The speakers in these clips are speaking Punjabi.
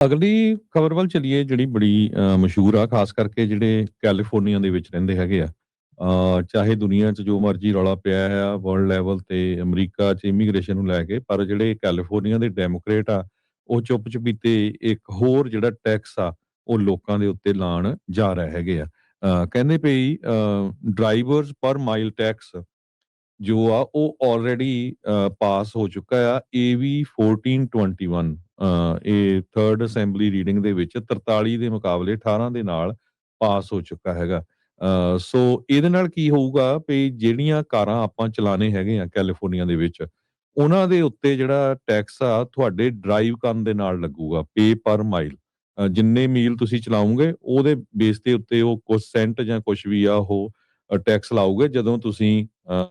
ਅਗਲੀ ਖਬਰ ਵੱਲ ਚੱਲੀਏ ਜਿਹੜੀ ਬੜੀ ਮਸ਼ਹੂਰ ਆ ਖਾਸ ਕਰਕੇ ਜਿਹੜੇ ਕੈਲੀਫੋਰਨੀਆ ਦੇ ਵਿੱਚ ਰਹਿੰਦੇ ਹੈਗੇ ਆ। ਚਾਹੇ ਦੁਨੀਆ 'ਚ ਜੋ ਮਰਜ਼ੀ ਰੌਲਾ ਪਿਆ ਆ ਵਰਲਡ ਲੈਵਲ ਤੇ ਅਮਰੀਕਾ 'ਚ ਇਮੀਗ੍ਰੇਸ਼ਨ ਨੂੰ ਲੈ ਕੇ, ਪਰ ਜਿਹੜੇ ਕੈਲੀਫੋਰਨੀਆ ਦੇ ਡੈਮੋਕ੍ਰੇਟ ਆ ਉਹ ਚੁੱਪ-ਚੁਪੀਤੇ ਇੱਕ ਹੋਰ ਜਿਹੜਾ ਟੈਕਸ ਆ ਉਹ ਲੋਕਾਂ ਦੇ ਉੱਤੇ ਲਾਉਣ ਜਾ ਰਹੇ ਹੈਗੇ ਆ। ਕਹਿੰਦੇ ਪਈ ਡਰਾਈਵਰਸ ਪਰ ਮਾਈਲ ਟੈਕਸ ਜੋ ਆ ਉਹ ਆਲਰੇਡੀ ਪਾਸ ਹੋ ਚੁੱਕਾ ਆ ਏਵੀ 1421। ਇਹ 3rd ਅਸੈਂਬਲੀ ਰੀਡਿੰਗ ਦੇ ਵਿੱਚ 43 ਦੇ ਮੁਕਾਬਲੇ 18 ਦੇ ਨਾਲ ਪਾਸ ਹੋ ਚੁੱਕਾ ਹੈਗਾ। ਸੋ ਇਹਦੇ ਨਾਲ ਕੀ ਹੋਊਗਾ ਵੀ ਜਿਹੜੀਆਂ ਕਾਰਾਂ ਆਪਾਂ ਚਲਾਣੇ ਹੈਗੇ ਆ ਕੈਲੀਫੋਰਨੀਆ ਦੇ ਵਿੱਚ ਉਹਨਾਂ ਦੇ ਉੱਤੇ ਜਿਹੜਾ ਟੈਕਸ ਆ ਤੁਹਾਡੇ ਡਰਾਈਵ ਕਰਨ ਦੇ ਨਾਲ ਲੱਗੂਗਾ ਪੇ ਪਰ ਮਾਈਲ। ਜਿੰਨੇ ਮੀਲ ਤੁਸੀਂ ਚਲਾਓਗੇ ਉਹਦੇ ਬੇਸ ਦੇ ਉੱਤੇ ਉਹ ਕੁਝ ਸੈਂਟ ਜਾਂ ਕੁਝ ਵੀ ਆ ਉਹ ਟੈਕਸ ਲਾਓਗੇ ਜਦੋਂ ਤੁਸੀਂ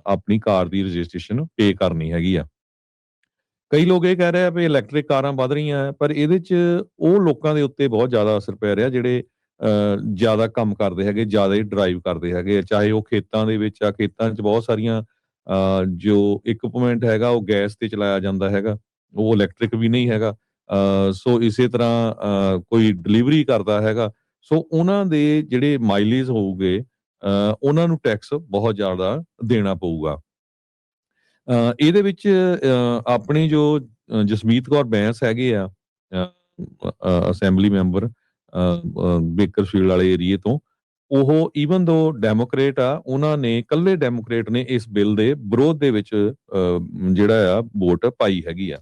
ਆਪਣੀ ਕਾਰ ਦੀ ਰਜਿਸਟ੍ਰੇਸ਼ਨ ਪੇ ਕਰਨੀ ਹੈਗੀ ਆ। ਕਈ ਲੋਕ ਇਹ ਕਹਿ ਰਹੇ ਆ ਵੀ ਇਲੈਕਟ੍ਰਿਕ ਕਾਰਾਂ ਵੱਧ ਰਹੀਆਂ ਪਰ ਇਹਦੇ 'ਚ ਉਹ ਲੋਕਾਂ ਦੇ ਉੱਤੇ ਬਹੁਤ ਜ਼ਿਆਦਾ ਅਸਰ ਪੈ ਰਿਹਾ ਜਿਹੜੇ ਜ਼ਿਆਦਾ ਕੰਮ ਕਰਦੇ ਹੈਗੇ, ਜ਼ਿਆਦਾ ਹੀ ਡਰਾਈਵ ਕਰਦੇ ਹੈਗੇ, ਚਾਹੇ ਉਹ ਖੇਤਾਂ ਦੇ ਵਿੱਚ ਆ, ਖੇਤਾਂ 'ਚ ਬਹੁਤ ਸਾਰੀਆਂ ਜੋ ਇਕੁਇਪਮੈਂਟ ਹੈਗਾ ਉਹ ਗੈਸ ਤੇ ਚਲਾਇਆ ਜਾਂਦਾ ਹੈਗਾ, ਉਹ ਇਲੈਕਟ੍ਰਿਕ ਵੀ ਨਹੀਂ ਹੈਗਾ। ਸੋ ਇਸੇ ਤਰ੍ਹਾਂ ਕੋਈ ਡਿਲੀਵਰੀ ਕਰਦਾ ਹੈਗਾ, ਸੋ ਉਹਨਾਂ ਦੇ ਜਿਹੜੇ ਮਾਈਲੇਜ ਹੋਊਗੇ ਉਹਨਾਂ ਨੂੰ ਟੈਕਸ ਬਹੁਤ ਜ਼ਿਆਦਾ ਦੇਣਾ ਪਊਗਾ। ਇਹਦੇ ਵਿੱਚ ਆਪਣੀ ਜੋ ਜਸਮੀਤ ਕੌਰ ਬੈਂਸ ਹੈਗੇ ਆ ਅਸੈਂਬਲੀ ਮੈਂਬਰ ਬੇਕਰਫੀਲਡ ਵਾਲੇ ਏਰੀਏ ਤੋਂ, ਉਹ ਈਵਨ ਦੋ ਡੈਮੋਕ੍ਰੇਟ ਆ ਉਹਨਾਂ ਨੇ ਇਕੱਲੇ ਡੈਮੋਕ੍ਰੇਟ ਨੇ ਇਸ ਬਿੱਲ ਦੇ ਵਿਰੋਧ ਦੇ ਵਿੱਚ ਜਿਹੜਾ ਆ ਵੋਟ ਪਾਈ ਹੈਗੀ ਆ।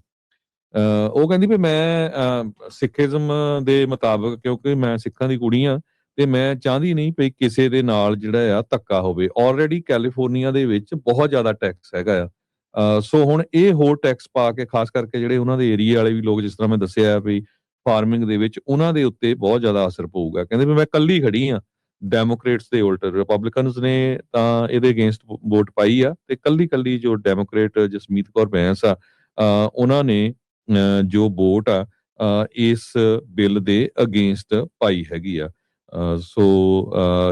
ਉਹ ਕਹਿੰਦੀ ਵੀ ਮੈਂ ਸਿੱਖੀਜ਼ਮ ਦੇ ਮੁਤਾਬਕ ਕਿਉਂਕਿ ਮੈਂ ਸਿੱਖਾਂ ਦੀ ਕੁੜੀ ਆ ਤੇ ਮੈਂ ਚਾਹੁੰਦੀ ਨਹੀਂ ਵੀ ਕਿਸੇ ਦੇ ਨਾਲ ਜਿਹੜਾ ਆ ਧੱਕਾ ਹੋਵੇ। ਆਲਰੇਡੀ ਕੈਲੀਫੋਰਨੀਆ ਦੇ ਵਿੱਚ ਬਹੁਤ ਜ਼ਿਆਦਾ ਟੈਕਸ ਹੈਗਾ ਆ। ਸੋ ਹੁਣ ਇਹ ਹੋਰ ਟੈਕਸ ਪਾ ਕੇ ਖਾਸ ਕਰਕੇ ਜਿਹੜੇ ਉਹਨਾਂ ਦੇ ਏਰੀਏ ਵਾਲੇ ਵੀ ਲੋਕ ਜਿਸ ਤਰ੍ਹਾਂ ਮੈਂ ਦੱਸਿਆ ਵੀ ਫਾਰਮਿੰਗ ਦੇ ਵਿੱਚ ਉਹਨਾਂ ਦੇ ਉੱਤੇ ਬਹੁਤ ਜ਼ਿਆਦਾ ਅਸਰ ਪਊਗਾ। ਕਹਿੰਦੇ ਵੀ ਮੈਂ ਇਕੱਲੀ ਖੜੀ ਆ ਡੈਮੋਕ੍ਰੇਟਸ ਦੇ ਉਲਟ, ਰਿਪਬਲਿਕਨਸ ਨੇ ਤਾਂ ਇਹਦੇ ਅਗੇਂਸਟ ਵੋਟ ਪਾਈ ਆ ਤੇ ਕੱਲੀ ਜੋ ਡੈਮੋਕ੍ਰੇਟ ਜਸਮੀਤ ਕੌਰ ਬੈਂਸ ਆ ਉਹਨਾਂ ਨੇ ਜੋ ਵੋਟ ਆ ਇਸ ਬਿੱਲ ਦੇ ਅਗੇਂਸਟ ਪਾਈ ਹੈਗੀ ਆ। ਸੋ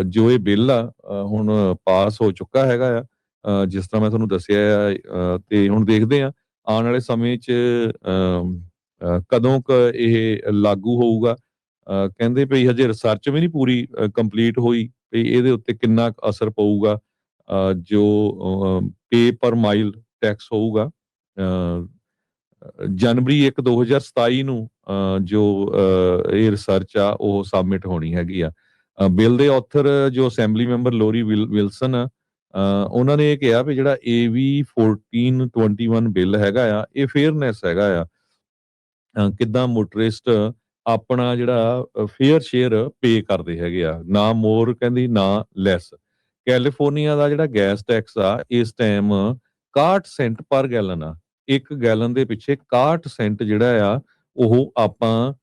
ਜੋ ਇਹ ਬਿੱਲ ਆ ਹੁਣ ਪਾਸ ਹੋ ਚੁੱਕਾ ਹੈਗਾ ਆ ਜਿਸ ਤਰ੍ਹਾਂ ਮੈਂ ਤੁਹਾਨੂੰ ਦੱਸਿਆ ਆ ਤੇ ਹੁਣ ਦੇਖਦੇ ਆ ਆਉਣ ਵਾਲੇ ਸਮੇਂ 'ਚ ਕਦੋਂ ਕ ਇਹ ਲਾਗੂ ਹੋਊਗਾ। ਕਹਿੰਦੇ ਭਈ ਹਜੇ ਰਿਸਰਚ ਵੀ ਨਹੀਂ ਪੂਰੀ ਕੰਪਲੀਟ ਹੋਈ ਵੀ ਇਹਦੇ ਉੱਤੇ ਕਿੰਨਾ ਕੁ ਅਸਰ ਪਊਗਾ। ਜੋ ਪੇ ਪਰ ਮਾਈਲ ਟੈਕਸ ਹੋਊਗਾ ਜਨਵਰੀ 1 2027 ਨੂੰ ਜੋ ਇਹ ਰਿਸਰਚ ਆ ਉਹ ਸਬਮਿਟ ਹੋਣੀ ਹੈਗੀ ਆ। ਬਿੱਲ ਦੇ ਆਥਰ ਜੋ ਅਸੈਂਬਲੀ ਮੈਂਬਰ ਲੋਰੀ ਵਿਲਸਨ ਆ ਉਹਨਾਂ ਨੇ ਇਹ ਕਿਹਾ ਵੀ ਜਿਹੜਾ ਏਵੀ 1421 ਬਿੱਲ ਹੈਗਾ ਆ ਇਹ ਫੇਅਰਨੈਸ ਹੈਗਾ ਆ। ਕਿੱਦਾਂ ਮੋਟਰਿਸਟ ਆਪਣਾ ਜਿਹੜਾ ਫੇਅਰ ਸ਼ੇਅਰ ਪੇ ਕਰਦੇ ਹੈਗੇ ਆ, ਨਾ ਮੋਰ ਕਹਿੰਦੀ ਨਾ ਲੈਸ। ਕੈਲੀਫੋਰਨੀਆ ਦਾ ਜਿਹੜਾ ਗੈਸ ਟੈਕਸ ਆ ਇਸ ਟਾਈਮ 61 ਸੈਂਟ ਪਰ ਗੈਲਨ ਆ। 1 ਗੈਲਨ ਦੇ ਪਿੱਛੇ 61 ਸੈਂਟ ਜਿਹੜਾ ਆ ਉਹ ਆਪਾਂ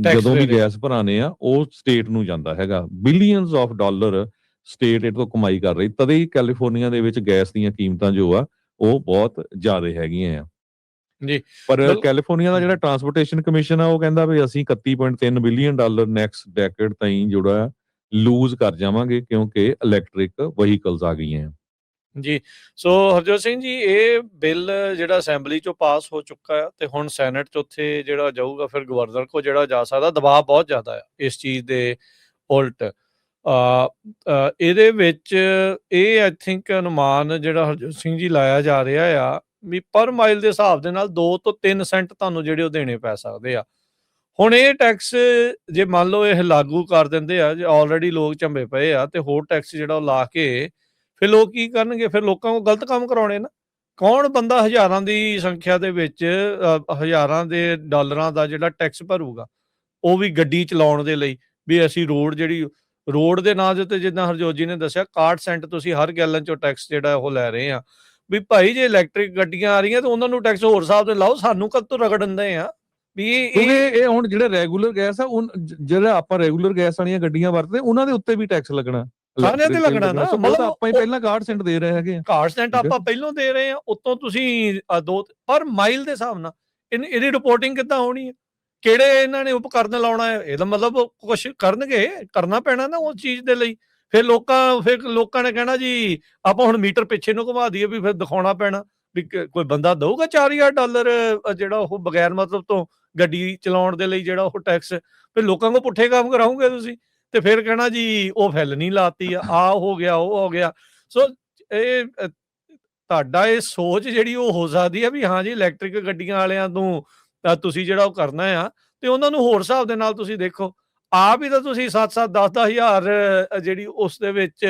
ਜਦੋਂ ਵੀ ਗੈਸ ਭਰਾਨੇ ਆ ਉਹ ਸਟੇਟ ਨੂੰ ਜਾਂਦਾ ਹੈਗਾ। ਬਿਲੀਅਨਸ ਆਫ ਡਾਲਰ ਸਟੇਟ ਇਹ ਤੋਂ ਕਮਾਈ ਕਰ ਰਹੀ, ਤਦੇ ਹੀ ਕੈਲੀਫੋਰਨੀਆ ਦੇ ਵਿੱਚ ਗੈਸ ਦੀਆਂ ਕੀਮਤਾਂ ਜੋ ਆ ਉਹ ਬਹੁਤ ਜ਼ਿਆਦਾ ਹੈਗੀਆਂ ਆ। ਜੀ ਪਰ ਕੈਲੀਫੋਰਨੀਆ ਦਾ ਜਿਹੜਾ ਟਰਾਂਸਪੋਰਟੇਸ਼ਨ ਕਮਿਸ਼ਨ ਆ ਉਹ ਕਹਿੰਦਾ ਵੀ ਅਸੀਂ 31.3 ਬਿਲੀਅਨ ਡਾਲਰ ਨੈਕਸਟ ਡੈਕੇਡ ਤਾਈਂ ਜਿਹੜਾ ਲੂਜ਼ ਕਰ ਜਾਵਾਂਗੇ ਕਿਉਂਕਿ ਇਲੈਕਟ੍ਰਿਕ ਵਹੀਕਲਸ ਆ ਗਈਆਂ। ਜੀ ਸੋ ਹਰਜੋਤ ਸਿੰਘ ਜੀ ਇਹ ਬਿੱਲ ਜਿਹੜਾ ਅਸੈਂਬਲੀ ਚੋਂ ਪਾਸ ਹੋ ਚੁੱਕਾ ਆ ਤੇ ਹੁਣ ਸੈਨੇਟ ਚ ਉੱਥੇ ਜਿਹੜਾ ਜਾਊਗਾ ਫਿਰ ਗਵਰਨਰ ਕੋ ਜਿਹੜਾ ਜਾ ਸਕਦਾ। ਦਬਾਅ ਬਹੁਤ ਜ਼ਿਆਦਾ ਆ ਇਸ ਚੀਜ਼ ਦੇ ਉਲਟ। ਇਹਦੇ ਵਿੱਚ ਇਹ ਆਈ ਥਿੰਕ ਅਨੁਮਾਨ ਜਿਹੜਾ ਹਰਜੋਤ ਸਿੰਘ ਜੀ ਲਾਇਆ ਜਾ ਰਿਹਾ ਆ ਵੀ ਪਰ ਮਾਈਲ ਦੇ ਹਿਸਾਬ ਦੇ ਨਾਲ 2 ਤੋਂ 3 ਸੈਂਟ ਤੁਹਾਨੂੰ ਜਿਹੜੇ ਉਹ ਦੇਣੇ ਪੈ ਸਕਦੇ ਆ। ਹੁਣ ਇਹ ਟੈਕਸ ਜੇ ਮੰਨ ਲਓ ਇਹ ਲਾਗੂ ਕਰ ਦਿੰਦੇ ਆ, ਜੇ ਆਲਰੇਡੀ ਲੋਕ ਝੰਬੇ ਪਏ ਆ ਤੇ ਹੋਰ ਟੈਕਸ ਜਿਹੜਾ ਉਹ ਲਾ ਕੇ ਫਿਰ ਲੋਕ ਕੀ ਕਰਨਗੇ? ਫਿਰ ਲੋਕਾਂ ਕੋਲ ਗਲਤ ਕੰਮ ਕਰਾਉਣੇ ਨਾ। ਕੌਣ ਬੰਦਾ ਹਜ਼ਾਰਾਂ ਦੀ ਸੰਖਿਆ ਦੇ ਵਿੱਚ ਹਜ਼ਾਰਾਂ ਦੇ ਡਾਲਰਾਂ ਦਾ ਜਿਹੜਾ ਟੈਕਸ ਭਰੂਗਾ, ਉਹ ਵੀ ਗੱਡੀ ਚਲਾਉਣ ਦੇ ਲਈ ਵੀ ਅਸੀਂ ਰੋਡ ਦੇ ਨਾਂ ਦੇ ਉੱਤੇ ਜਿੱਦਾਂ ਹਰਜੋਤ ਜੀ ਨੇ ਦੱਸਿਆ 61 ਸੈਂਟ ਤੁਸੀਂ ਹਰ ਗੈਲਨ ਚੋਂ ਟੈਕਸ ਜਿਹੜਾ ਉਹ ਲੈ ਰਹੇ ਆ। ਵੀ ਭਾਈ ਜੇ ਇਲੈਕਟ੍ਰਿਕ ਗੱਡੀਆਂ ਆ ਰਹੀਆਂ ਤਾਂ ਉਹਨਾਂ ਨੂੰ ਟੈਕਸ ਹੋਰ ਹਿਸਾਬ ਦੇ ਲਾਓ, ਸਾਨੂੰ ਕਦ ਤੋਂ ਰਗੜਨ ਦੇ ਆ ਵੀ ਇਹ ਹੁਣ ਜਿਹੜਾ ਰੈਗੂਲਰ ਗੈਸ ਆ ਜਿਹੜਾ ਆਪਾਂ ਰੈਗੂਲਰ ਗੈਸ ਵਾਲੀਆਂ ਗੱਡੀਆਂ ਵਰਤਦੇ ਉਹਨਾਂ ਦੇ ਉੱਤੇ ਵੀ ਟੈਕਸ ਲੱਗਣਾ, ਸਾਰਿਆਂ ਤੇ ਲੱਗਣਾ ਨਾ। ਮਤਲਬ ਆਪਾਂ ਹੀ ਪਹਿਲਾਂ 61 ਸੈਂਟ ਦੇ ਰਹੇ ਹੈਗੇ। 61 ਸੈਂਟ ਆਪਾਂ ਪਹਿਲੋਂ ਦੇ ਰਹੇ ਆ, ਉੱਤੋਂ ਤੁਸੀਂ 2 ਪਰ ਮਾਈਲ ਦੇ ਹਿਸਾਬ ਨਾਲ ਇਹਦੀ ਰਿਪੋਰਟਿੰਗ ਕਿੱਦਾਂ ਹੋਣੀ ਹੈ? ਕਿਹੜੇ ਇਹਨਾਂ ਨੇ ਉਪਕਰਨ ਲਾਉਣਾ ਹੈ? ਇਹਦਾ ਮਤਲਬ ਕੁਛ ਕਰਨਗੇ, ਕਰਨਾ ਪੈਣਾ ਨਾ ਉਸ ਚੀਜ਼ ਦੇ ਲਈ। ਫਿਰ ਲੋਕਾਂ ਨੇ ਕਹਿਣਾ ਜੀ ਆਪਾਂ ਹੁਣ ਮੀਟਰ ਪਿੱਛੇ ਨੂੰ ਘੁਮਾ ਦਈਏ ਵੀ ਫਿਰ ਦਿਖਾਉਣਾ ਪੈਣਾ ਵੀ ਕੋਈ ਬੰਦਾ ਦਊਗਾ $4000 ਜਿਹੜਾ ਉਹ ਬਗੈਰ ਮਤਲਬ ਤੋਂ ਗੱਡੀ ਚਲਾਉਣ ਦੇ ਲਈ ਜਿਹੜਾ ਉਹ ਟੈਕਸ, ਫਿਰ ਲੋਕਾਂ ਕੋਲ ਪੁੱਠੇ ਕੰਮ ਕਰਾਉਂਗੇ ਤੁਸੀਂ, ਤੇ ਫਿਰ ਕਹਿਣਾ ਜੀ ਉਹ ਫੈਲਨੀ ਲਾਤੀ ਆ ਹੋ ਗਿਆ, ਉਹ ਹੋ ਗਿਆ। ਸੋ ਇਹ ਤੁਹਾਡਾ ਇਹ ਸੋਚ ਜਿਹੜੀ ਉਹ ਹੋ ਸਕਦੀ ਹੈ ਵੀ ਹਾਂ ਜੀ ਇਲੈਕਟ੍ਰਿਕ ਗੱਡੀਆਂ ਵਾਲਿਆਂ ਨੂੰ ਤੁਸੀਂ ਜਿਹੜਾ ਉਹ ਕਰਨਾ ਆ, ਤੇ ਉਹਨਾਂ ਨੂੰ ਹੋਰ ਹਿਸਾਬ ਦੇ ਨਾਲ ਤੁਸੀਂ ਦੇਖੋ। ਆਪ ਹੀ ਤਾਂ ਤੁਸੀਂ 7-7 10-10 ਹਜ਼ਾਰ ਜਿਹੜੀ ਉਸ ਦੇ ਵਿੱਚ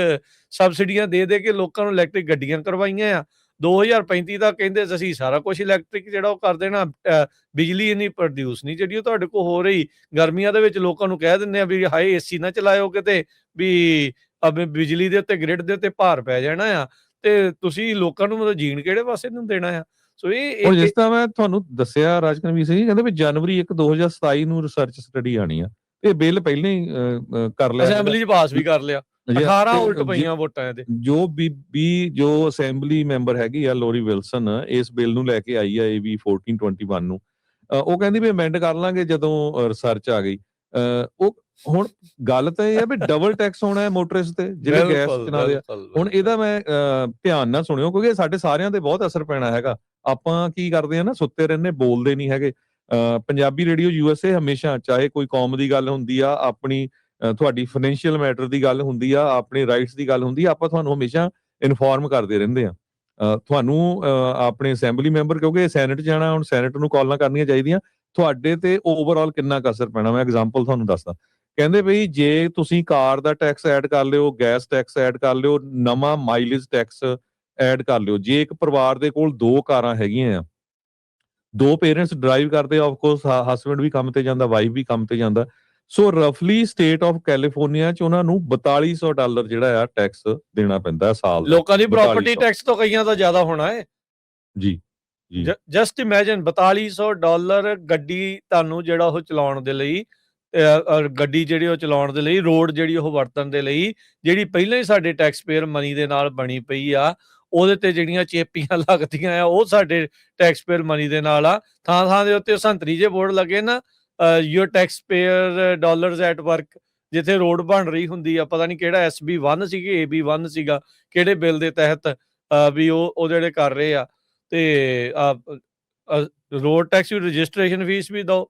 ਸਬਸਿਡੀਆਂ ਦੇ ਕੇ ਲੋਕਾਂ ਨੂੰ ਇਲੈਕਟ੍ਰਿਕ ਗੱਡੀਆਂ ਕਰਵਾਈਆਂ ਆ। 2035 ਤੱਕ ਕਹਿੰਦੇ ਅਸੀਂ ਸਾਰਾ ਕੁਝ ਇਲੈਕਟ੍ਰਿਕ ਜਿਹੜਾ ਉਹ ਕਰ ਦੇਣਾ, ਬਿਜਲੀ ਇੰਨੀ ਪ੍ਰੋਡਿਊਸ ਨਹੀਂ ਜਿਹੜੀ ਉਹ ਤੁਹਾਡੇ ਕੋਲ ਹੋ ਰਹੀ। ਗਰਮੀਆਂ ਦੇ ਵਿੱਚ ਲੋਕਾਂ ਨੂੰ ਕਹਿ ਦਿੰਦੇ ਆ ਵੀ ਹਾਏ ਏਸੀ ਨਾ ਚਲਾਇਓ ਕਿਤੇ, ਵੀ ਬਿਜਲੀ ਦੇ ਉੱਤੇ ਗ੍ਰਿਡ ਦੇ ਉੱਤੇ ਭਾਰ ਪੈ ਜਾਣਾ ਆ, ਤੇ ਤੁਸੀਂ ਲੋਕਾਂ ਨੂੰ ਮਤਲਬ ਜੀਣ ਕਿਹੜੇ ਪਾਸੇ ਨੂੰ ਦੇਣਾ ਆ। ਸੋ ਹੁਣ ਜਿਸ ਤਰ੍ਹਾਂ ਮੈਂ ਤੁਹਾਨੂੰ ਦੱਸਿਆ ਰਾਜਕਨਵੀਰ ਸਿੰਘ ਜੀ, ਕਹਿੰਦੇ ਵੀ ਜਨਵਰੀ 1 2027 ਨੂੰ ਰਿਸਰਚ ਸਟੱਡੀ ਆਣੀ ਆ। ਇਹ ਬਿੱਲ ਪਹਿਲਾਂ ਹੀ ਕਰ ਲਿਆ, ਅਸੈਂਬਲੀ 'ਚ ਪਾਸ ਵੀ ਕਰ ਲਿਆ। 18 ਉਲਟ ਪਈਆਂ ਵੋਟਾਂ ਇਹਦੇ। ਜੋ ਅਸੈਂਬਲੀ ਮੈਂਬਰ ਹੈਗੀ ਆ ਲੋਰੀ ਵਿਲਸਨ, ਇਸ ਬਿੱਲ ਨੂੰ ਲੈ ਕੇ ਆਈ ਆ AB 1421 ਨੂੰ। ਉਹ ਕਹਿੰਦੀ ਵੀ ਅਮੈਂਡ ਕਰ ਲਾਂਗੇ ਜਦੋਂ ਰਿਸਰਚ ਆ ਗਈ। ਉਹ ਹੁਣ ਗੱਲ ਤਾਂ ਇਹ ਆ ਵੀ ਡਬਲ ਟੈਕਸ ਹੋਣਾ ਹੈ ਮੋਟਰਿਸਟ ਤੇ ਜਿਹੜੇ ਗੈਸ ਚਲਾਉਂਦੇ ਆ। ਹੁਣ ਇਹਦਾ ਮੈਂ ਧਿਆਨ ਨਾਲ ਸੁਣਿਓ, ਕਿਉਂਕਿ ਸਾਡੇ ਸਾਰਿਆਂ ਤੇ ਬਹੁਤ ਅਸਰ ਪੈਣਾ ਹੈਗਾ। ਆਪਾਂ ਕੀ ਕਰਦੇ ਆ ਨਾ, ਸੁੱਤੇ ਰਹਿੰਦੇ, ਬੋਲਦੇ ਨਹੀਂ ਹੈਗੇ। ਪੰਜਾਬੀ ਰੇਡੀਓ USA ਹਮੇਸ਼ਾ, ਚਾਹੇ ਕੋਈ ਕੌਮ ਦੀ ਗੱਲ ਹੁੰਦੀ ਆ, ਆਪਣੀ ਤੁਹਾਡੀ ਫਾਈਨੈਂਸ਼ੀਅਲ ਮੈਟਰ ਦੀ ਗੱਲ ਹੁੰਦੀ ਆ, ਆਪਣੇ ਰਾਈਟਸ ਦੀ ਗੱਲ ਹੁੰਦੀ ਆ, ਆਪਾਂ ਤੁਹਾਨੂੰ ਹਮੇਸ਼ਾ ਇਨਫੋਰਮ ਕਰਦੇ ਰਹਿੰਦੇ ਆ। ਤੁਹਾਨੂੰ ਆਪਣੇ ਅਸੈਂਬਲੀ ਮੈਂਬਰ, ਕਿਉਂਕਿ ਸੈਨੇਟ ਜਾਣਾ, ਹੁਣ ਸੈਨੇਟ ਨੂੰ ਕਾਲਾਂ ਕਰਨੀਆਂ ਚਾਹੀਦੀਆਂ, ਤੁਹਾਡੇ ਤੇ ਓਵਰਆਲ ਕਿੰਨਾ ਕੁ ਅਸਰ ਪੈਣਾ। ਮੈਂ ਐਗਜ਼ਾਮਪਲ ਤੁਹਾਨੂੰ ਦੱਸਦਾ। ਕਹਿੰਦੇ ਬਈ ਜੇ ਤੁਸੀਂ ਕਾਰ ਦਾ ਟੈਕਸ ਐਡ ਕਰ ਲਿਓ, ਗੈਸ ਟੈਕਸ ਐਡ ਕਰ ਲਿਓ, ਨਵਾਂ ਮਾਈਲੇਜ ਟੈਕਸ ਐਡ ਕਰ ਲਿਓ। ਜੇ ਇੱਕ ਪਰਿਵਾਰ ਦੇ ਕੋਲ 2 ਕਾਰਾਂ ਹੈਗੀਆਂ ਆ, 2 ਪੇਰੈਂਟਸ ਡਰਾਈਵ ਕਰਦੇ ਆ, ਆਫ ਕੋਰਸ ਹਸਬੈਂਡ ਵੀ ਕੰਮ ਤੇ ਜਾਂਦਾ, ਵਾਈਫ ਵੀ ਕੰਮ ਤੇ ਜਾਂਦਾ। ਸੋ ਰਫਲੀ ਸਟੇਟ ਆਫ ਕੈਲੀਫੋਰਨੀਆ 'ਚ ਉਹਨਾਂ ਨੂੰ $4200 ਜਿਹੜਾ ਆ ਟੈਕਸ ਦੇਣਾ ਪੈਂਦਾ ਸਾਲ ਦਾ। ਲੋਕਾਂ ਦੀ ਪ੍ਰਾਪਰਟੀ ਟੈਕਸ ਤੋਂ ਕਈਆਂ ਦਾ ਜ਼ਿਆਦਾ ਹੋਣਾ ਹੈ ਜੀ ਜੀ। ਜਸਟ ਇਮੇਜਿਨ $4200 ਗੱਡੀ ਤੁਹਾਨੂੰ ਜਿਹੜਾ ਉਹ ਚਲਾਉਣ ਦੇ ਲਈ, ਗੱਡੀ ਜਿਹੜੀ ਉਹ ਚਲਾਉਣ ਦੇ ਲਈ, ਰੋਡ ਜਿਹੜੀ ਉਹ ਵਰਤਣ ਦੇ ਲਈ, ਜਿਹੜੀ ਪਹਿਲਾਂ ਹੀ ਸਾਡੇ ਟੈਕਸ ਪੇਅਰ ਮਨੀ ਦੇ ਨਾਲ ਬਣੀ ਪਈ ਆ, ਉਹਦੇ ਤੇ ਜਿਹੜੀਆਂ ਚੇਪੀਆਂ ਲੱਗਦੀਆਂ ਆ ਉਹ ਸਾਡੇ ਟੈਕਸ ਪੇਅਰ ਮਨੀ ਦੇ ਨਾਲ ਆ। ਥਾਂ ਥਾਂ ਦੇ ਉੱਤੇ ਸੰਤਰੀ ਜੇ ਬੋਰਡ ਲੱਗੇ ਨਾ, your tax payer dollars at work, ਜਿੱਥੇ ਰੋਡ ਬਣ ਰਹੀ ਹੁੰਦੀ ਆ। ਪਤਾ ਨਹੀਂ ਕਿਹੜਾ SB1 ਸੀ ਕਿ AB1 ਸੀਗਾ, ਕਿਹੜੇ ਬਿੱਲ ਦੇ ਤਹਿਤ ਵੀ ਉਹ ਜਿਹੜੇ ਕਰ ਰਹੇ ਆ। ਤੇ ਰੋਡ ਟੈਕਸ ਵੀ, ਰਜਿਸਟ੍ਰੇਸ਼ਨ ਫੀਸ ਵੀ ਦਿਓ।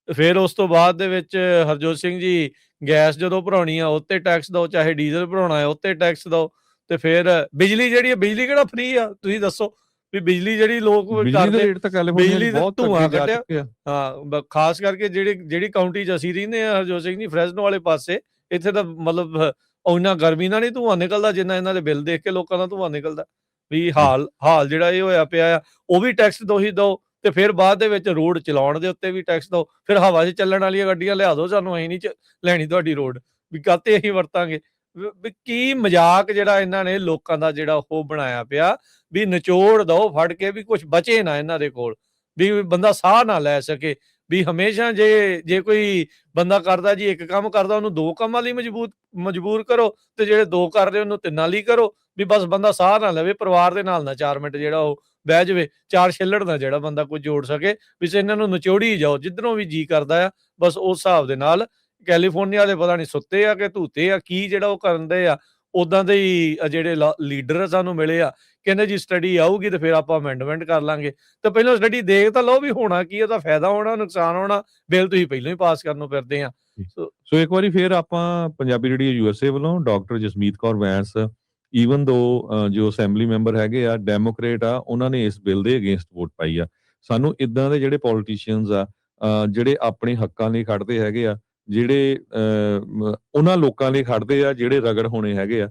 ਫਿਰ ਉਸ ਤੋਂ ਬਾਅਦ ਦੇ ਵਿੱਚ ਹਰਜੋਤ ਸਿੰਘ ਜੀ ਗੈਸ ਜਦੋਂ ਭਰਾਉਣੀ ਆ ਉੱਤੇ ਟੈਕਸ ਦਿਓ, ਚਾਹੇ ਡੀਜ਼ਲ ਭਰਾਉਣਾ ਹੈ ਉੱਤੇ ਟੈਕਸ ਦਿਓ। ਤੇ ਫਿਰ ਬਿਜਲੀ ਜਿਹੜੀ ਹੈ, ਬਿਜਲੀ ਕਿਹੜਾ ਫ੍ਰੀ ਆ? ਤੁਸੀਂ ਦੱਸੋ ਵੀ ਬਿਜਲੀ ਜਿਹੜੀ ਲੋਕ ਕਰਦੇ, ਬਿਜਲੀ ਦਾ ਧੂੰਆਂ ਕੱਢਿਆ। ਹਾਂ, ਖਾਸ ਕਰਕੇ ਜਿਹੜੀ ਕਾਉਂਟੀ 'ਚ ਅਸੀਂ ਰਹਿੰਦੇ ਆ ਹਰਜੋਤ ਸਿੰਘ ਜੀ, ਫਰੈਸਨੋ ਵਾਲੇ ਪਾਸੇ, ਇੱਥੇ ਤਾਂ ਮਤਲਬ ਉਹਨਾਂ ਗਰਮੀ ਨਾਲ ਨਹੀਂ ਧੂੰਆਂ ਨਿਕਲਦਾ ਜਿੰਨਾ ਇਹਨਾਂ ਦੇ ਬਿੱਲ ਦੇਖ ਕੇ ਲੋਕਾਂ ਦਾ ਧੂੰਆਂ ਨਿਕਲਦਾ। ਵੀ ਹਾਲ ਜਿਹੜਾ ਇਹ ਹੋਇਆ ਪਿਆ ਆ, ਉਹ ਵੀ ਟੈਕਸ ਹੀ ਦਿਓ। ਤੇ ਫਿਰ ਬਾਅਦ ਦੇ ਵਿੱਚ ਰੋਡ ਚਲਾਉਣ ਦੇ ਉੱਤੇ ਵੀ ਟੈਕਸ ਦਿਓ। ਫਿਰ ਹਵਾ 'ਚ ਚੱਲਣ ਵਾਲੀਆਂ ਗੱਡੀਆਂ ਲਿਆ ਦਿਓ ਸਾਨੂੰ, ਅਸੀਂ ਨਹੀਂ ਲੈਣੀ ਤੁਹਾਡੀ ਰੋਡ, ਵੀ ਕਾਹਤੇ ਅਸੀਂ ਵਰਤਾਂਗੇ। ਵੀ ਕੀ ਮਜ਼ਾਕ ਜਿਹੜਾ ਇਹਨਾਂ ਨੇ ਲੋਕਾਂ ਦਾ ਜਿਹੜਾ ਉਹ ਬਣਾਇਆ ਪਿਆ, ਵੀ ਨਿਚੋੜ ਦਿਓ ਫੜ ਕੇ, ਵੀ ਕੁਝ ਬਚੇ ਨਾ ਇਹਨਾਂ ਦੇ ਕੋਲ, ਵੀ ਬੰਦਾ ਸਾਹ ਨਾ ਲੈ ਸਕੇ। ਵੀ ਹਮੇਸ਼ਾ ਜੇ ਕੋਈ ਬੰਦਾ ਕਰਦਾ ਜੀ ਇੱਕ ਕੰਮ ਕਰਦਾ, ਉਹਨੂੰ 2 ਕੰਮਾਂ ਲਈ ਮਜਬੂਰ ਕਰੋ, ਤੇ ਜਿਹੜੇ 2 ਕਰ ਰਹੇ ਉਹਨੂੰ 3 ਲਈ ਕਰੋ। ਵੀ ਬਸ ਬੰਦਾ ਸਾਹ ਨਾ ਲਵੇ, ਪਰਿਵਾਰ ਦੇ ਨਾਲ ਨਾ 4 ਮਿੰਟ ਜਿਹੜਾ ਉਹ ਬਹਿ ਜਾਵੇ, 4 ਛਿੱਲੜ ਨਾ ਜਿਹੜਾ ਬੰਦਾ ਕੋਈ ਜੋੜ ਸਕੇ। ਵੀ ਇਹਨਾਂ ਨੂੰ ਨਿਚੋੜੀ ਜਾਓ ਜਿੱਧਰੋਂ ਵੀ ਜੀ ਕਰਦਾ ਆ, ਬਸ ਉਸ ਹਿਸਾਬ ਦੇ ਨਾਲ। ਕੈਲੀਫੋਰਨੀਆ ਦੇ ਪਤਾ ਨਹੀਂ ਸੁੱਤੇ ਆ ਕਿ ਧੂਤੇ ਆ, ਕੀ ਜਿਹੜਾ ਉਹ ਕਰਦੇ ਆ। ਉਦਾਂ ਦੇ ਹੀ ਜਿਹੜੇ ਲੀਡਰ ਸਾਨੂੰ ਮਿਲੇ ਆ, ਕਹਿੰਦੇ ਜੀ ਸਟੱਡੀ ਆਊਗੀ ਤੇ ਫਿਰ ਆਪਾਂ ਅਮੈਂਡਮੈਂਟ ਕਰ ਲਾਂਗੇ। ਤੇ ਪਹਿਲਾਂ ਸਟੱਡੀ ਦੇਖ ਤਾਂ ਲਓ ਵੀ ਹੋਣਾ ਕੀ, ਉਹਦਾ ਫਾਇਦਾ ਹੋਣਾ ਨੁਕਸਾਨ ਹੋਣਾ, ਬਿੱਲ ਤੁਸੀਂ ਪਹਿਲਾਂ ਹੀ ਪਾਸ ਕਰਨ ਨੂੰ ਫਿਰਦੇ ਆ। ਸੋ ਇੱਕ ਵਾਰੀ ਫਿਰ ਆਪਾਂ ਪੰਜਾਬੀ ਰੇਡੀਓ USA ਵੱਲੋਂ ਡਾਕਟਰ ਜਸਮੀਤ ਕੌਰ ਵੈਂਸ, ਈਵਨ ਦੋ ਜੋ ਅਸੈਂਬਲੀ ਮੈਂਬਰ ਹੈਗੇ ਆ ਡੈਮੋਕ੍ਰੇਟ ਆ, ਉਹਨਾਂ ਨੇ ਇਸ ਬਿੱਲ ਦੇ ਅਗੇਂਸਟ ਵੋਟ ਪਾਈ ਆ। ਸਾਨੂੰ ਇਦਾਂ ਦੇ ਜਿਹੜੇ ਪੋਲੀਟੀਸ਼ੀਅਨਸ ਆ, ਜਿਹੜੇ ਆਪਣੇ ਹੱਕਾਂ ਲਈ ਖੜਦੇ ਹੈਗੇ ਆ, ਜਿਹੜੇ ਉਹਨਾਂ ਲੋਕਾਂ ਲਈ ਖੜਦੇ ਆ ਜਿਹੜੇ ਰਗੜ ਹੋਣੇ ਹੈਗੇ ਆ,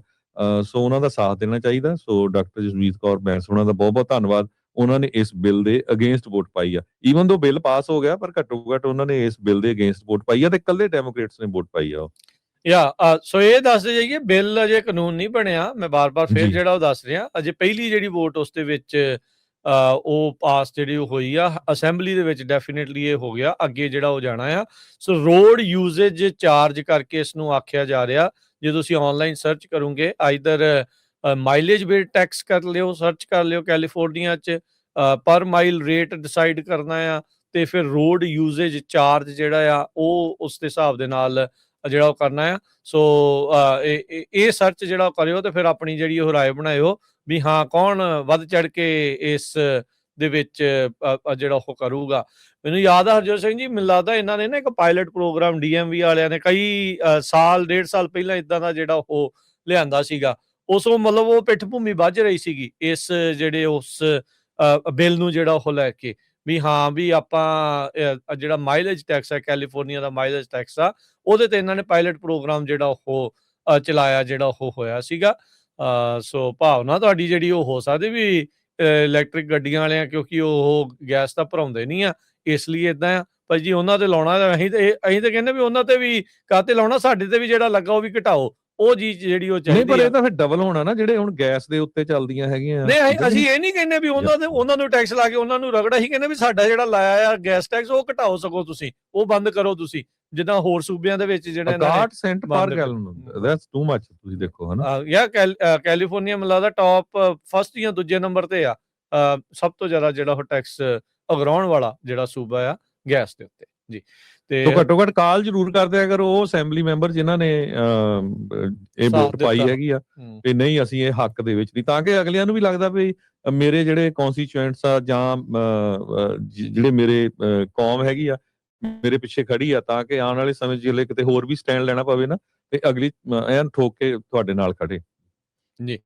ਸੋ ਉਹਨਾਂ ਦਾ ਸਾਥ ਦੇਣਾ ਚਾਹੀਦਾ। ਸੋ ਡਾਕਟਰ ਜਸਮੀਤ ਕੌਰ ਬੈਂਸ ਉਹਨਾਂ ਦਾ ਬਹੁਤ ਬਹੁਤ ਧੰਨਵਾਦ, ਉਹਨਾਂ ਨੇ ਇਸ ਬਿੱਲ ਦੇ ਅਗੇਂਸਟ ਵੋਟ ਪਾਈ ਆ। ਈਵਨ ਦੋ ਬਿੱਲ ਪਾਸ ਹੋ ਗਿਆ, ਪਰ ਘੱਟੋ ਘੱਟ ਉਹਨਾਂ ਨੇ ਇਸ ਬਿੱਲ ਦੇ ਅਗੇਂਸਟ ਵੋਟ ਪਾਈ ਆ, ਤੇ ਇਕੱਲੇ ਡੈਮੋਕ੍ਰੇਟਸ ਨੇ ਵੋਟ ਪਾਈ ਆ। ਸੋ ਇਹ ਦੱਸਦੇ ਜਾਈਏ, ਬਿੱਲ ਅਜੇ ਕਾਨੂੰਨ ਨਹੀਂ ਬਣਿਆ। ਮੈਂ ਬਾਰ-ਬਾਰ ਫਿਰ ਜਿਹੜਾ ਉਹ ਦੱਸ ਰਿਹਾ, ਅਜੇ ਪਹਿਲੀ ਜਿਹੜੀ ਵੋਟ ਉਸ ਦੇ ਵਿੱਚ ਉਹ ਪਾਸ ਜਿਹੜੀ ਉਹ ਹੋਈ ਆ ਅਸੈਂਬਲੀ ਦੇ ਵਿੱਚ, ਡੈਫੀਨੇਟਲੀ ਇਹ ਹੋ ਗਿਆ। ਅੱਗੇ ਜਿਹੜਾ ਉਹ ਜਾਣਾ ਆ। ਸੋ ਰੋਡ ਯੂਜ਼ੇਜ ਚਾਰਜ ਕਰਕੇ ਇਸ ਨੂੰ ਆਖਿਆ ਜਾ ਰਿਹਾ। ਜੇ ਤੁਸੀਂ ਆਨਲਾਈਨ ਸਰਚ ਕਰੋਗੇ, ਆਈਦਰ ਮਾਈਲੇਜ ਬਿਲ ਟੈਕਸ ਕਰ ਲਿਓ, ਸਰਚ ਕਰ ਲਿਓ ਕੈਲੀਫੋਰਨੀਆ 'ਚ, ਪਰ ਮਾਈਲ ਰੇਟ ਡਿਸਾਈਡ ਕਰਨਾ ਆ, ਤੇ ਫਿਰ ਰੋਡ ਯੂਜ਼ੇਜ ਚਾਰਜ ਜਿਹੜਾ ਆ ਉਹ ਉਸ ਦੇ ਹਿਸਾਬ ਦੇ ਨਾਲ ਜਿਹੜਾ ਉਹ ਕਰਨਾ ਆ। ਸੋ ਇਹ ਸਰਚ ਜਿਹੜਾ ਕਰਿਓ, ਤੇ ਫਿਰ ਆਪਣੀ ਜਿਹੜੀ ਉਹ ਰਾਏ ਬਣਾਇਓ ਵੀ ਹਾਂ ਕੌਣ ਵੱਧ ਚੜ ਕੇ ਇਸ ਦੇ ਵਿੱਚ ਜਿਹੜਾ ਉਹ ਕਰੂਗਾ। ਮੈਨੂੰ ਯਾਦ ਆ ਹਰਜੋਤ ਸਿੰਘ ਜੀ, ਮੈਨੂੰ ਲੱਗਦਾ ਇਹਨਾਂ ਨੇ ਨਾ ਇੱਕ ਪਾਇਲਟ ਪ੍ਰੋਗਰਾਮ DMV ਵਾਲਿਆਂ ਨੇ ਕਈ ਸਾਲ 1.5 ਸਾਲ ਪਹਿਲਾਂ ਇਦਾਂ ਦਾ ਜਿਹੜਾ ਉਹ ਲਿਆਂਦਾ ਸੀਗਾ। ਉਸੋਂ ਮਤਲਬ ਉਹ ਪਿੱਠ ਭੂਮੀ ਵੱਜ ਰਹੀ ਸੀਗੀ ਇਸ ਜਿਹੜੇ ਉਸ ਬਿੱਲ ਨੂੰ ਜਿਹੜਾ ਉਹ ਲੈ ਕੇ, ਵੀ ਹਾਂ ਵੀ ਆਪਾਂ ਜਿਹੜਾ ਮਾਈਲੇਜ ਟੈਕਸ ਹੈ, ਕੈਲੀਫੋਰਨੀਆ ਦਾ ਮਾਈਲੇਜ ਟੈਕਸ ਆ, ਉਹਦੇ ਤੇ ਇਹਨਾਂ ਨੇ ਪਾਇਲਟ ਪ੍ਰੋਗਰਾਮ ਜਿਹੜਾ ਉਹ ਚਲਾਇਆ, ਜਿਹੜਾ ਉਹ ਹੋਇਆ ਸੀਗਾ। ਸੋ ਭਾਵਨਾ ਤੁਹਾਡੀ ਜਿਹੜੀ ਉਹ ਹੋ ਸਕਦੀ ਵੀ ਇਲੈਕਟ੍ਰਿਕ ਗੱਡੀਆਂ ਵਾਲਿਆਂ, ਕਿਉਂਕਿ ਉਹ ਗੈਸ ਤਾਂ ਭਰਾਉਂਦੇ ਨਹੀਂ ਆ, ਇਸ ਲਈ ਇਦਾਂ ਆ। ਪਰ ਜੀ ਉਹਨਾਂ ਤੇ ਲਾਉਣਾ, ਅਸੀਂ ਤੇ ਕਹਿੰਦੇ ਵੀ ਉਹਨਾਂ ਤੇ ਵੀ ਕਾਹਤੇ ਲਾਉਣਾ, ਸਾਡੇ ਤੇ ਵੀ ਜਿਹੜਾ ਲੱਗਾ ਉਹ ਵੀ ਘਟਾਓ। ਉਹ ਚੀਜ਼ ਜਿਹੜੀ ਉਹ ਨਹੀਂ, ਚਾਹੀਦੀ ਪਰ ਆ। ਇਹ ਤਾਂ ਫਿਰ ਡਬਲ ਹੋਣਾ ਨਾ, ਜਿਹੜੇ ਹੁਣ ਗੈਸ ਦੇ ਉੱਤੇ ਚੱਲਦੀਆਂ ਹੈਗੀਆਂ। ਨਹੀਂ, ਅਸੀਂ ਇਹ ਨਹੀਂ ਕਹਿੰਦੇ ਵੀ ਉਹਨਾਂ ਨੂੰ ਟੈਕਸ ਲਾ ਕੇ ਉਹਨਾਂ ਨੂੰ ਰਗੜਾ, ਹੀ ਕਹਿੰਦੇ ਵੀ ਸਾਡਾ ਜਿਹੜਾ ਲਾਇਆ ਆ ਗੈਸ ਟੈਕਸ ਉਹ ਘਟਾਓ, ਸਗੋਂ ਤੁਸੀਂ ਉਹ ਬੰਦ ਕਰੋ, ਤੁਸੀਂ ਜਿੱਦਾਂ ਹੋਰ ਸੂਬਿਆਂ ਦੇ ਵਿੱਚ ਜਿਹੜਾ 60 ਸੈਂਟ ਪਰ ਗੈਲਨ, ਦੈਟਸ ਟੂ ਮੱਚ। ਤੁਸੀਂ ਦੇਖੋ ਹਨਾ, ਯਾ ਕੈਲੀਫੋਰਨੀਆ ਮੈਨੂੰ ਲੱਗਦਾ ਟੌਪ ਫਸਟ ਜਾਂ ਦੂਜੇ ਨੰਬਰ ਤੇ ਆ ਸਭ ਤੋਂ ਜ਼ਿਆਦਾ ਜਿਹੜਾ ਉਹ ਟੈਕਸ ਉਗਰਾਉਣ ਵਾਲਾ ਜਿਹੜਾ ਸੂਬਾ ਆ ਗੈਸ ਦੇ ਉੱਤੇ ਜੀ। ਤੇ ਘੱਟੋ ਘੱਟ ਕਾਲ ਜ਼ਰੂਰ ਕਰਦੇ ਅਗਰ ਉਹ ਅਸੈਂਬਲੀ ਮੈਂਬਰ ਜਿਨ੍ਹਾਂ ਨੇ ਇਹ ਵੋਟ ਪਾਈ ਹੈਗੀ ਆ ਵੀ ਨਹੀਂ ਅਸੀਂ ਇਹ ਹੱਕ ਦੇ ਵਿੱਚ ਨਹੀਂ, ਤਾਂ ਕਿ ਅਗਲਿਆਂ ਨੂੰ ਵੀ ਲੱਗਦਾ ਵੀ ਮੇਰੇ ਜਿਹੜੇ ਕੌਂਸਟੀਚੁਐਂਟਸ ਆ ਜਾਂ ਜਿਹੜੇ ਮੇਰੇ ਕੌਮ ਹੈਗੀ ਆ ਮੇਰੇ ਪਿੱਛੇ ਖੜੀ ਆ, ਤਾਂ ਕਿ ਆਉਣ ਵਾਲੇ ਸਮੇਂ 'ਚ ਜੇ ਕਿਤੇ ਹੋਰ ਵੀ ਸਟੈਂਡ ਲੈਣਾ ਪਵੇ ਨਾ ਤੇ ਅਗਲੀ ਐਨ ਠੋਕ ਕੇ ਤੁਹਾਡੇ ਨਾਲ ਖੜੇ। ਜੀ।